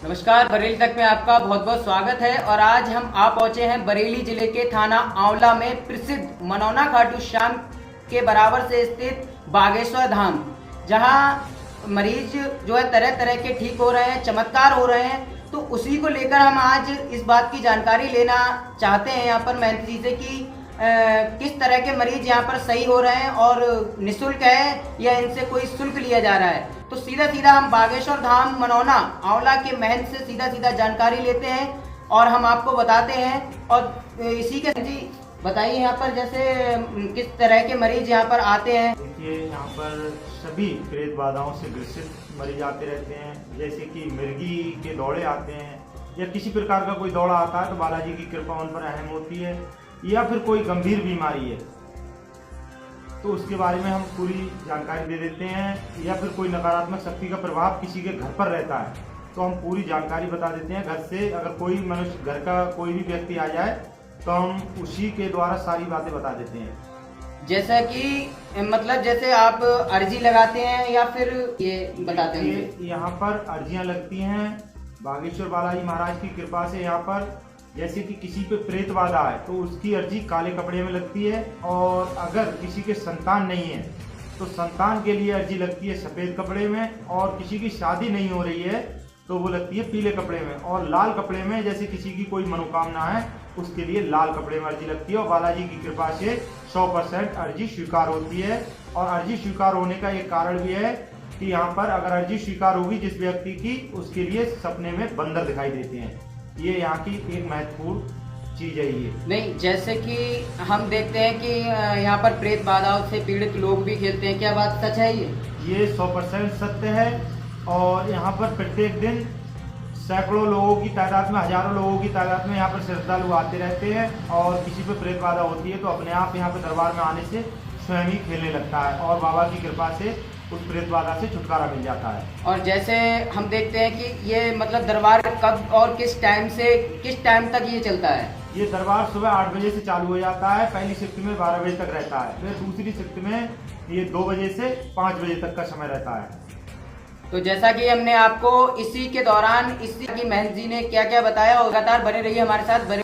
नमस्कार, बरेली तक में आपका बहुत बहुत स्वागत है। और आज हम आ पहुंचे हैं बरेली जिले के थाना आंवला में प्रसिद्ध मनौना खाटू श्याम के बराबर से स्थित बागेश्वर धाम, जहां मरीज जो है तरह तरह के ठीक हो रहे हैं, चमत्कार हो रहे हैं। तो उसी को लेकर हम आज इस बात की जानकारी लेना चाहते हैं यहाँ पर महंत जी से कि किस तरह के मरीज यहाँ पर सही हो रहे हैं और निःशुल्क है या इनसे कोई शुल्क लिया जा रहा है। तो सीधा सीधा हम बागेश्वर धाम मनौना आंवला के महंत से सीधा सीधा जानकारी लेते हैं और हम आपको बताते हैं। और इसी के जी बताइए यहाँ पर जैसे किस तरह के मरीज यहाँ पर आते हैं। देखिए, यहाँ पर सभी प्रेत बाधाओं से ग्रसित मरीज आते रहते हैं। जैसे कि मिर्गी के दौड़े आते हैं या किसी प्रकार का कोई दौड़ा आता है तो बालाजी की कृपा उन पर अहम होती है, या फिर कोई गंभीर बीमारी है तो उसके बारे में हम पूरी जानकारी दे देते हैं, या फिर कोई नकारात्मक शक्ति का प्रभाव किसी के घर पर रहता है तो हम पूरी जानकारी बता देते हैं। घर से अगर कोई मनुष्य, घर का कोई भी व्यक्ति आ जाए तो हम उसी के द्वारा सारी बातें बता देते हैं। जैसा कि मतलब जैसे आप अर्जी लगाते हैं या फिर ये बताते हैं। यहाँ पर अर्जियां लगती हैं बागेश्वर बालाजी महाराज की कृपा से। यहाँ पर जैसे कि किसी पे प्रेत बाधा है तो उसकी अर्जी काले कपड़े में लगती है, और अगर किसी के संतान नहीं है तो संतान के लिए अर्जी लगती है सफेद कपड़े में, और किसी की शादी नहीं हो रही है तो वो लगती है पीले कपड़े में। और लाल कपड़े में जैसे किसी की कोई मनोकामना है उसके लिए लाल कपड़े में अर्जी लगती है। और बालाजी की कृपा से 100% अर्जी स्वीकार होती है। और अर्जी स्वीकार होने का एक कारण भी है कि यहाँ पर अगर अर्जी स्वीकार होगी जिस व्यक्ति की, उसके लिए सपने में बंदर दिखाई देते हैं। ये यहाँ की एक महत्वपूर्ण चीज है। ये नहीं, जैसे कि हम देखते हैं कि यहाँ पर प्रेत बाधाओं से पीड़ित लोग भी खेलते हैं, क्या बात सच है ये 100% सत्य है। और यहाँ पर प्रत्येक दिन सैकड़ों लोगों की तादाद में, हजारों लोगों की तादाद में यहाँ पर श्रद्धालु आते रहते हैं। और किसी पे प्रेत बाधा होती है तो अपने आप यहाँ पे दरबार में आने से स्वयं ही खेलने लगता है, और बाबा की कृपा से उस प्रेत बाधा से छुटकारा मिल जाता है। और जैसे हम देखते हैं कि ये मतलब दरबार कब और किस टाइम से किस टाइम तक ये चलता है। ये दरबार सुबह 8 बजे से चालू हो जाता है। पहली शिफ्ट में 12 बजे तक रहता है, फिर दूसरी शिफ्ट में ये 2 बजे से 5 बजे तक का समय रहता है। तो जैसा कि हमने आपको इसी के दौरान इसी की महंत जी ने क्या क्या बताया, लगातार बने रहिए हमारे साथ।